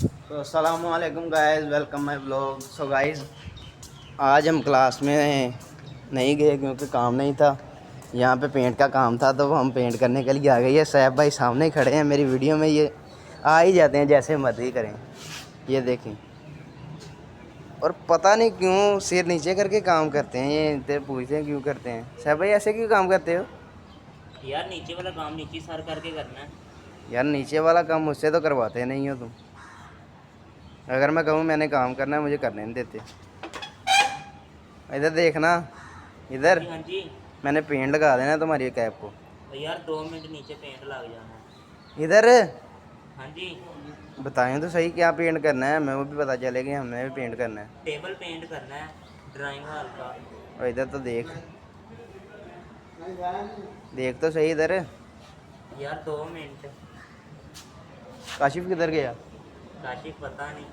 तो अस्सलाम वालेकुम guys, welcome my blog. So guys, आज हम क्लास में नहीं गए क्योंकि काम नहीं था। यहाँ पे पेंट का काम था तो हम पेंट करने के लिए आ गए। ये सैफ भाई सामने ही खड़े हैं मेरी वीडियो में। ये आ ही जाते हैं जैसे मर्जी करें। ये देखें, और पता नहीं क्यों सिर नीचे करके काम करते हैं। ये इनसे पूछते हैं क्यों करते हैं। सैफ भाई ऐसे क्यों काम करते हो? यार नीचे वाला काम नीचे सर करके करना है। यार नीचे वाला काम मुझसे तो करवाते नहीं हो तुम। अगर मैं कहूँ मैंने काम करना है, मुझे करने नहीं देते। इधर देखना, हाँ इधर जी हाँ जी। मैंने पेंट लगा देना तुम्हारी कैप को। और यार 2 मिनट नीचे पेंट लग जाना है। इधर हाँ जी। बताएं तो सही क्या पेंट करना है, मैं वो भी पता चले कि हमने भी पेंट करना है। टेबल पेंट करना है, ड्राइंग हॉल का। और इधर तो देख, देख तो सही इधर। यार 2 मिनट। काशिफ किधर गया? काशिफ पता नहीं।